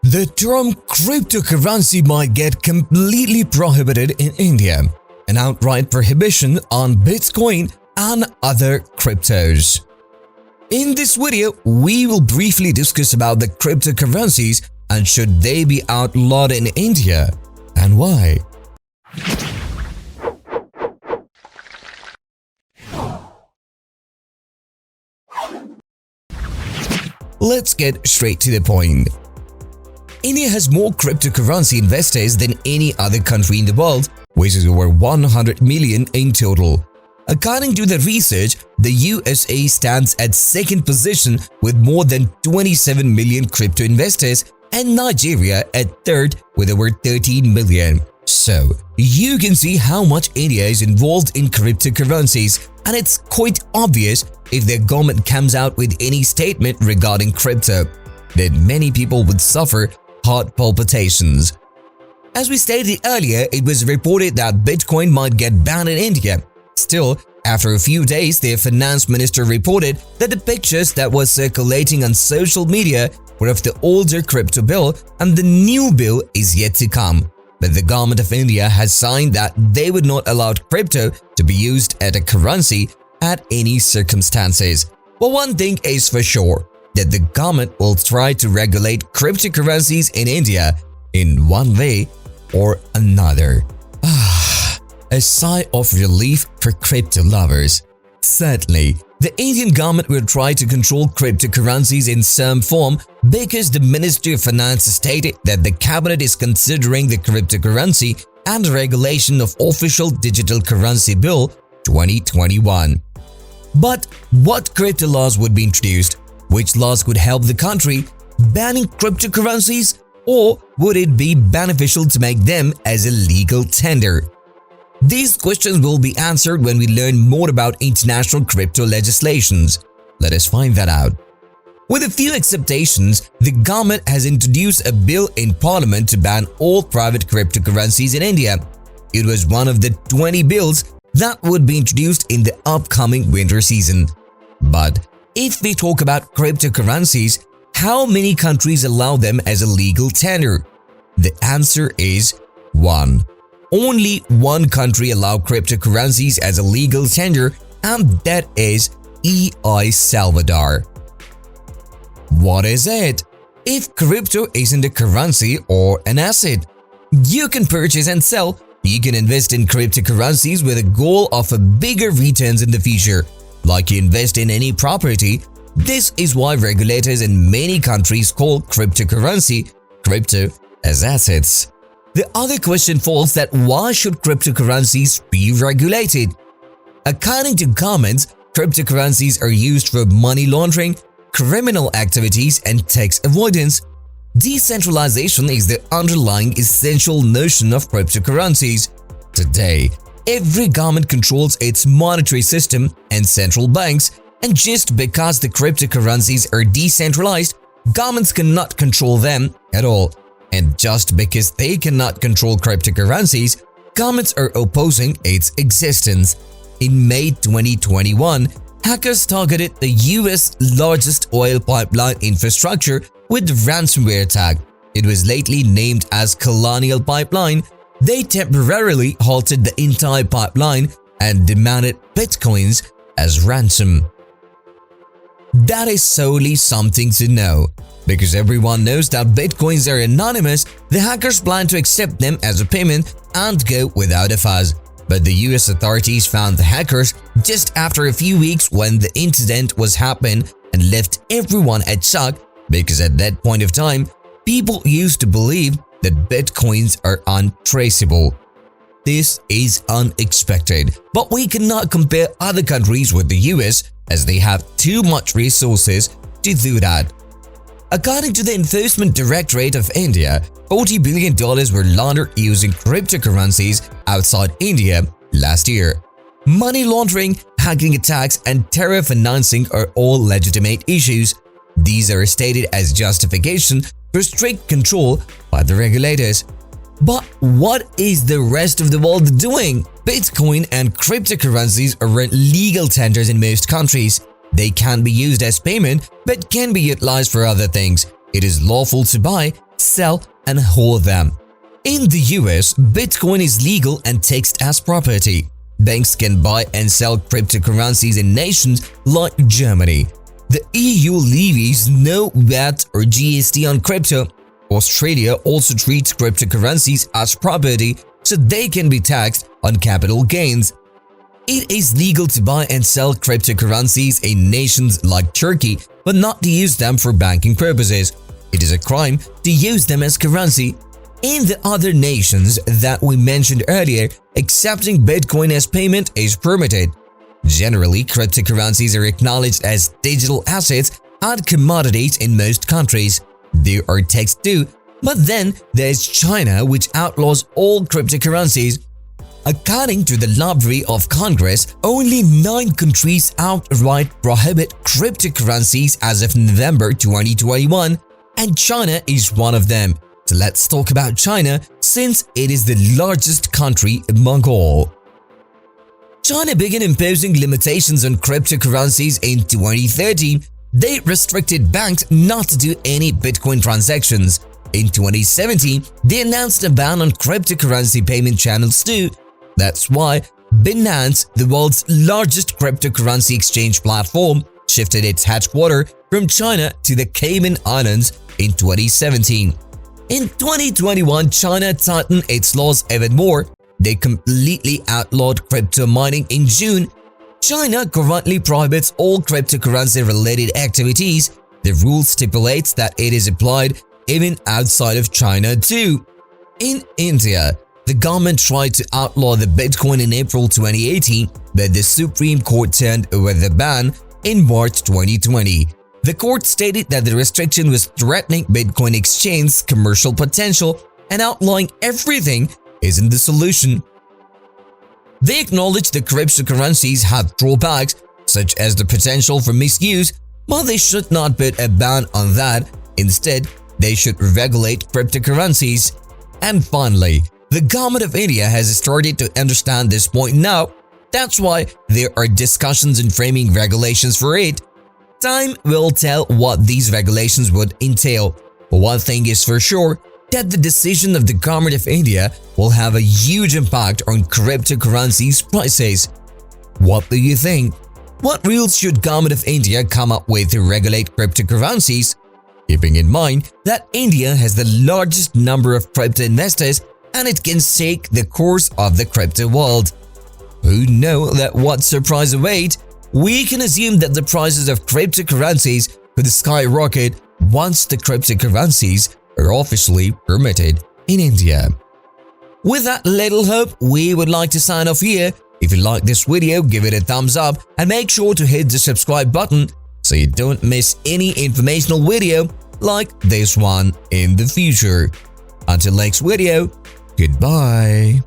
The term cryptocurrency might get completely prohibited in India, an outright prohibition on Bitcoin and other cryptos. In this video, we will briefly discuss about the cryptocurrencies and should they be outlawed in India and why. Let's get straight to the point. India has more cryptocurrency investors than any other country in the world, which is over 100 million in total. According to the research, the USA stands at second position with more than 27 million crypto investors and Nigeria at third with over 13 million. So, you can see how much India is involved in cryptocurrencies, and it's quite obvious if their government comes out with any statement regarding crypto, then many people would suffer heart palpitations. As we stated earlier, it was reported that Bitcoin might get banned in India. Still, after a few days, their finance minister reported that the pictures that were circulating on social media were of the older crypto bill and the new bill is yet to come. But the government of India has signed that they would not allow crypto to be used as a currency at any circumstances. But one thing is for sure, that the government will try to regulate cryptocurrencies in India in one way or another. A sigh of relief for crypto lovers. Certainly, the Indian government will try to control cryptocurrencies in some form because the Ministry of Finance stated that the cabinet is considering the cryptocurrency and regulation of Official Digital Currency Bill 2021. But what crypto laws would be introduced? Which laws could help the country? Banning cryptocurrencies? Or would it be beneficial to make them as a legal tender? These questions will be answered when we learn more about international crypto legislations. Let us find that out. With a few exceptions, the government has introduced a bill in parliament to ban all private cryptocurrencies in India. It was one of the 20 bills that would be introduced in the upcoming winter season. But if we talk about cryptocurrencies, how many countries allow them as a legal tender? The answer is 1. Only one country allows cryptocurrencies as a legal tender, and that is El Salvador. What is it? If crypto isn't a currency or an asset, you can purchase and sell. You can invest in cryptocurrencies with a goal of a bigger returns in the future, like you invest in any property. This is why regulators in many countries call cryptocurrency crypto as assets. The other question falls that why should cryptocurrencies be regulated? According to comments, cryptocurrencies are used for money laundering, criminal activities, and tax avoidance. Decentralization is the underlying essential notion of cryptocurrencies. Today, every government controls its monetary system and central banks, and just because the cryptocurrencies are decentralized, governments cannot control them at all. And just because they cannot control cryptocurrencies, governments are opposing its existence. In May 2021, hackers targeted the US largest oil pipeline infrastructure with ransomware attack. It was lately named as Colonial Pipeline. They temporarily halted the entire pipeline and demanded bitcoins as ransom. That is solely something to know. Because everyone knows that bitcoins are anonymous, the hackers plan to accept them as a payment and go without a fuss. But the US authorities found the hackers just after a few weeks when the incident was happened and left everyone at shock because at that point of time, people used to believe that bitcoins are untraceable. This is unexpected, but we cannot compare other countries with the US as they have too much resources to do that. According to the Enforcement Directorate of India, $40 billion were laundered using cryptocurrencies outside India last year. Money laundering, hacking attacks, and terror financing are all legitimate issues. These are stated as justification for strict control by the regulators. But what is the rest of the world doing? Bitcoin and cryptocurrencies are legal tenders in most countries. They can be used as payment but can be utilized for other things. It is lawful to buy sell, and hold them. In the US, Bitcoin is legal and taxed as property. Banks can buy and sell cryptocurrencies in nations like Germany. The EU levies no VAT or GST on crypto. Australia also treats cryptocurrencies as property, so they can be taxed on capital gains. It is legal to buy and sell cryptocurrencies in nations like Turkey, but not to use them for banking purposes. It is a crime to use them as currency. In the other nations that we mentioned earlier, accepting Bitcoin as payment is permitted. Generally, cryptocurrencies are acknowledged as digital assets and commodities in most countries. They are taxed too, but then there's China, which outlaws all cryptocurrencies. According to the Library of Congress, only 9 countries outright prohibit cryptocurrencies as of November 2021, and China is one of them. So let's talk about China, since it is the largest country among all. China began imposing limitations on cryptocurrencies in 2013. They restricted banks not to do any Bitcoin transactions. In 2017, they announced a ban on cryptocurrency payment channels too. That's why Binance, the world's largest cryptocurrency exchange platform, shifted its headquarters from China to the Cayman Islands in 2017. In 2021, China tightened its laws even more. They completely outlawed crypto mining in June. China currently prohibits all cryptocurrency-related activities. The rule stipulates that it is applied even outside of China too. In India, the government tried to outlaw the Bitcoin in April 2018, but the Supreme Court turned over the ban in March 2020. The court stated that the restriction was threatening Bitcoin exchange's commercial potential, and outlawing everything isn't the solution. They acknowledged the cryptocurrencies have drawbacks, such as the potential for misuse, but they should not put a ban on that. Instead, they should regulate cryptocurrencies. And finally, the government of India has started to understand this point now. That's why there are discussions in framing regulations for it. Time will tell what these regulations would entail. But one thing is for sure, that the decision of the government of India will have a huge impact on cryptocurrencies prices. What do you think? What rules should government of India come up with to regulate cryptocurrencies? Keeping in mind that India has the largest number of crypto investors and it can shake the course of the crypto world. Who know that what surprise awaits? We can assume that the prices of cryptocurrencies could skyrocket once the cryptocurrencies are officially permitted in India. With that little hope, we would like to sign off here. If you like this video, give it a thumbs up and make sure to hit the subscribe button so you don't miss any informational video like this one in the future. Until next video, goodbye.